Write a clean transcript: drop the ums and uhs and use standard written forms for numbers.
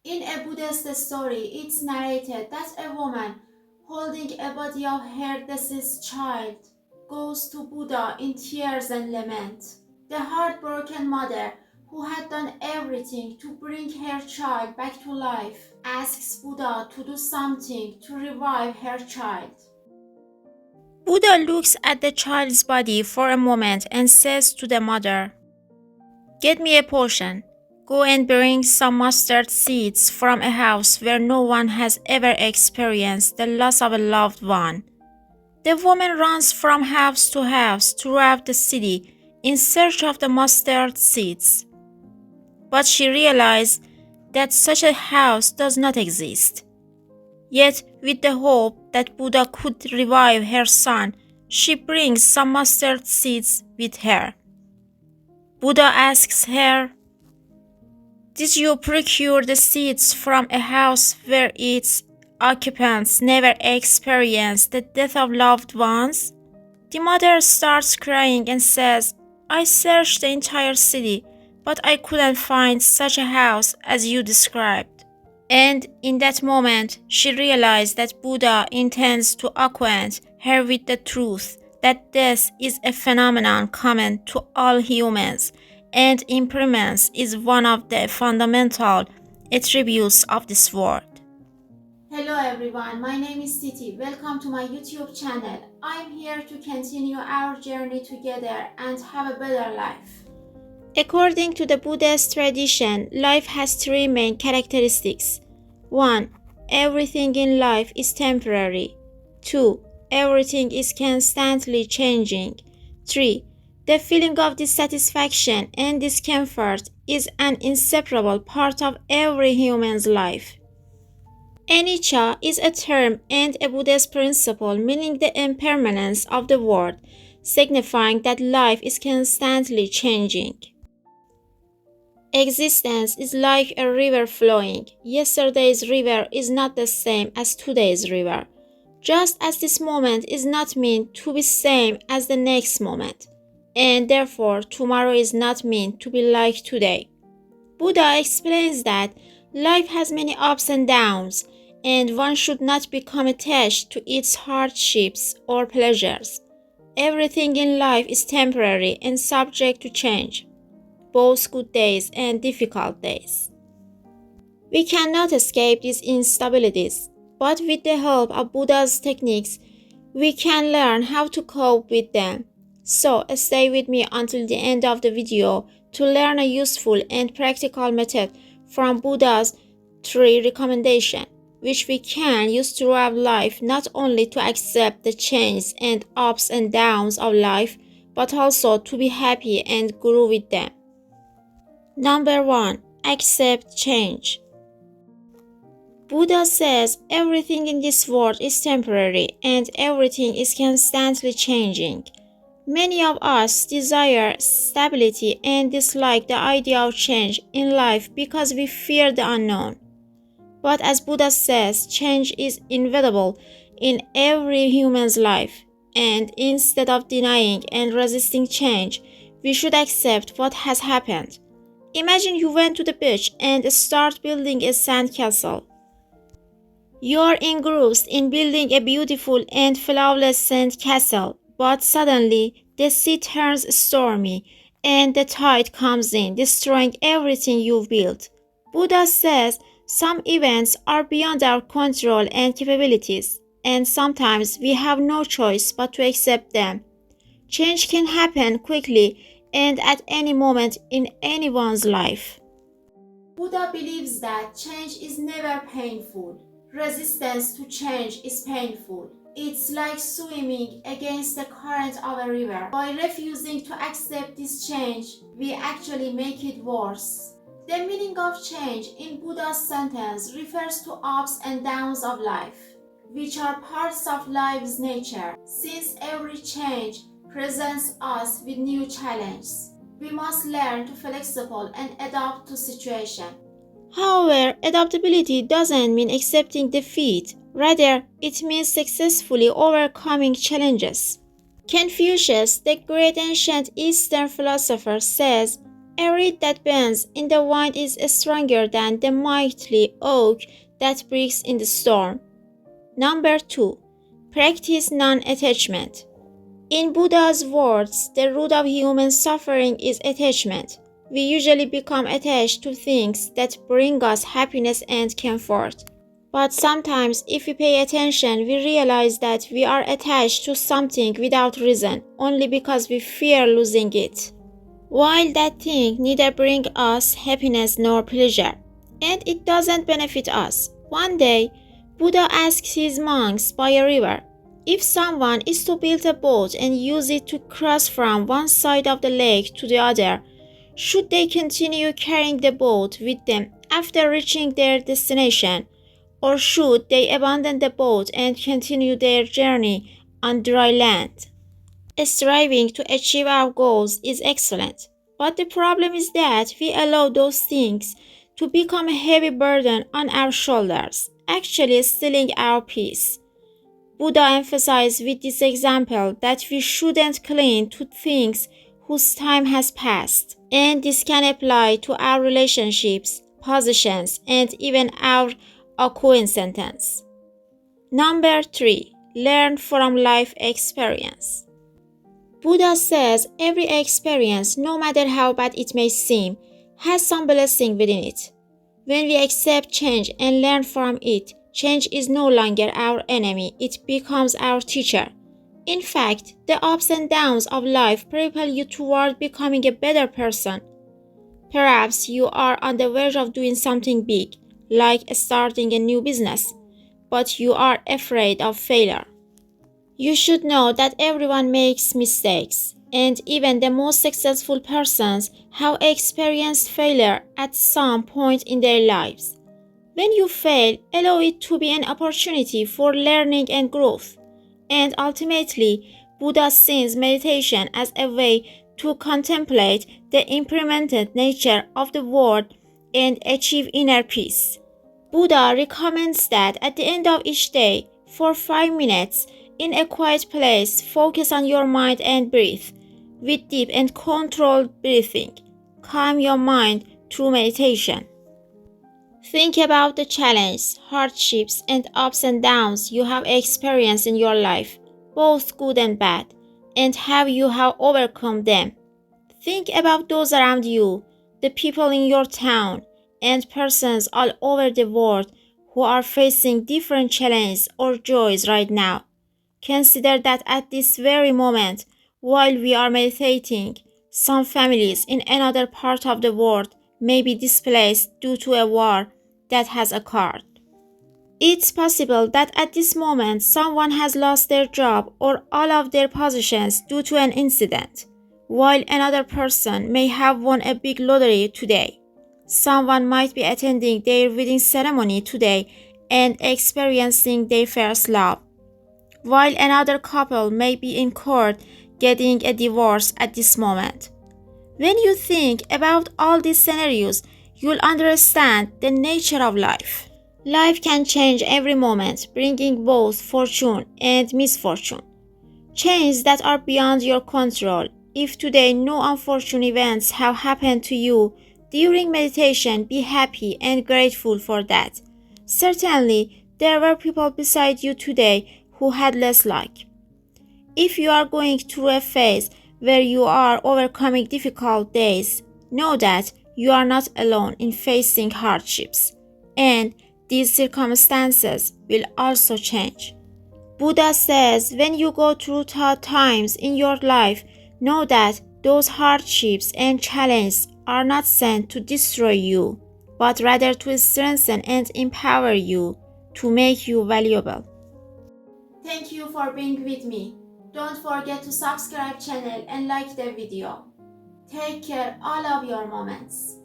In a Buddhist story, it's narrated that a woman holding a body of her deceased child goes to Buddha in tears and lament. The heartbroken mother, who had done everything to bring her child back to life, asks Buddha to do something to revive her child. Buddha looks at the child's body for a moment and says to the mother, "Get me a potion. Go and bring some mustard seeds from a house where no one has ever experienced the loss of a loved one." The woman runs from house to house throughout the city in search of the mustard seeds. But she realized that such a house does not exist. Yet, with the hope that Buddha could revive her son, she brings some mustard seeds with her. Buddha asks her, "Did you procure the seeds from a house where its occupants never experienced the death of loved ones?" The mother starts crying and says, "I searched the entire city, but I couldn't find such a house as you described." And in that moment, she realized that Buddha intends to acquaint her with the truth that death is a phenomenon common to all humans, and impermanence is one of the fundamental attributes of this world. Hello everyone, my name is Titi. Welcome to my YouTube channel. I'm here to continue our journey together and have a better life. According to the Buddhist tradition, life has three main characteristics. 1. Everything in life is temporary. 2. Everything is constantly changing. 3. The feeling of dissatisfaction and discomfort is an inseparable part of every human's life. Anicca is a term and a Buddhist principle meaning the impermanence of the world, signifying that life is constantly changing. Existence is like a river flowing. Yesterday's river is not the same as today's river, just as this moment is not meant to be same as the next moment, and therefore tomorrow is not meant to be like today. Buddha explains that life has many ups and downs, and one should not become attached to its hardships or pleasures. Everything in life is temporary and subject to change, both good days and difficult days. We cannot escape these instabilities, but with the help of Buddha's techniques, we can learn how to cope with them. So stay with me until the end of the video to learn a useful and practical method from Buddha's 3 recommendations, which we can use throughout life not only to accept the changes and ups and downs of life, but also to be happy and grow with them. Number 1. Accept change. Buddha says everything in this world is temporary and everything is constantly changing. Many of us desire stability and dislike the idea of change in life because we fear the unknown. But as Buddha says, change is inevitable in every human's life, and instead of denying and resisting change, we should accept what has happened. Imagine you went to the beach and start building a sandcastle. You're engrossed in building a beautiful and flawless sandcastle, but suddenly the sea turns stormy and the tide comes in, destroying everything you've built. Buddha says some events are beyond our control and capabilities, and sometimes we have no choice but to accept them. Change can happen quickly and at any moment in anyone's life. Buddha believes that change is never painful. Resistance to change is painful. It's like swimming against the current of a river. By refusing to accept this change, we actually make it worse. The meaning of change in Buddha's sentence refers to ups and downs of life, which are parts of life's nature. Since every change presents us with new challenges, we must learn to be flexible and adapt to situations. However, adaptability doesn't mean accepting defeat. Rather, it means successfully overcoming challenges. Confucius, the great ancient Eastern philosopher, says, A reed that bends in the wind is stronger than the mighty oak that breaks in the storm. Number 2. Practice non-attachment. In Buddha's words, the root of human suffering is attachment. We usually become attached to things that bring us happiness and comfort. But sometimes, if we pay attention, we realize that we are attached to something without reason, only because we fear losing it. While that thing neither brings us happiness nor pleasure, and it doesn't benefit us. One day, Buddha asked his monks by a river, if someone is to build a boat and use it to cross from one side of the lake to the other, should they continue carrying the boat with them after reaching their destination, or should they abandon the boat and continue their journey on dry land? Striving to achieve our goals is excellent, but the problem is that we allow those things to become a heavy burden on our shoulders, actually stealing our peace. Buddha emphasized with this example that we shouldn't cling to things whose time has passed, and this can apply to our relationships, positions, and even our acquaintances. Number 3. Learn from life experience. Buddha says every experience, no matter how bad it may seem, has some blessing within it. When we accept change and learn from it, change is no longer our enemy, it becomes our teacher. In fact, the ups and downs of life propel you toward becoming a better person. Perhaps you are on the verge of doing something big, like starting a new business, but you are afraid of failure. You should know that everyone makes mistakes, and even the most successful persons have experienced failure at some point in their lives. When you fail, allow it to be an opportunity for learning and growth. And ultimately, Buddha sees meditation as a way to contemplate the impermanent nature of the world and achieve inner peace. Buddha recommends that at the end of each day, for 5 minutes, in a quiet place, focus on your mind and breathe. With deep and controlled breathing, calm your mind through meditation. Think about the challenges, hardships, and ups and downs you have experienced in your life, both good and bad, and how you have overcome them. Think about those around you, the people in your town, and persons all over the world who are facing different challenges or joys right now. Consider that at this very moment, while we are meditating, some families in another part of the world may be displaced due to a war that has occurred. It's possible that at this moment someone has lost their job or all of their positions due to an incident, while another person may have won a big lottery today. Someone might be attending their wedding ceremony today and experiencing their first love, while another couple may be in court getting a divorce at this moment. When you think about all these scenarios, you'll understand the nature of life. Life can change every moment, bringing both fortune and misfortune. Changes that are beyond your control. If today no unfortunate events have happened to you during meditation, be happy and grateful for that. Certainly, there were people beside you today who had less luck. If you are going through a phase where you are overcoming difficult days, know that you are not alone in facing hardships, and these circumstances will also change. Buddha says when you go through tough times in your life, know that those hardships and challenges are not sent to destroy you, but rather to strengthen and empower you, to make you valuable. Thank you for being with me. Don't forget to subscribe channel and like the video. Take care all of your moments.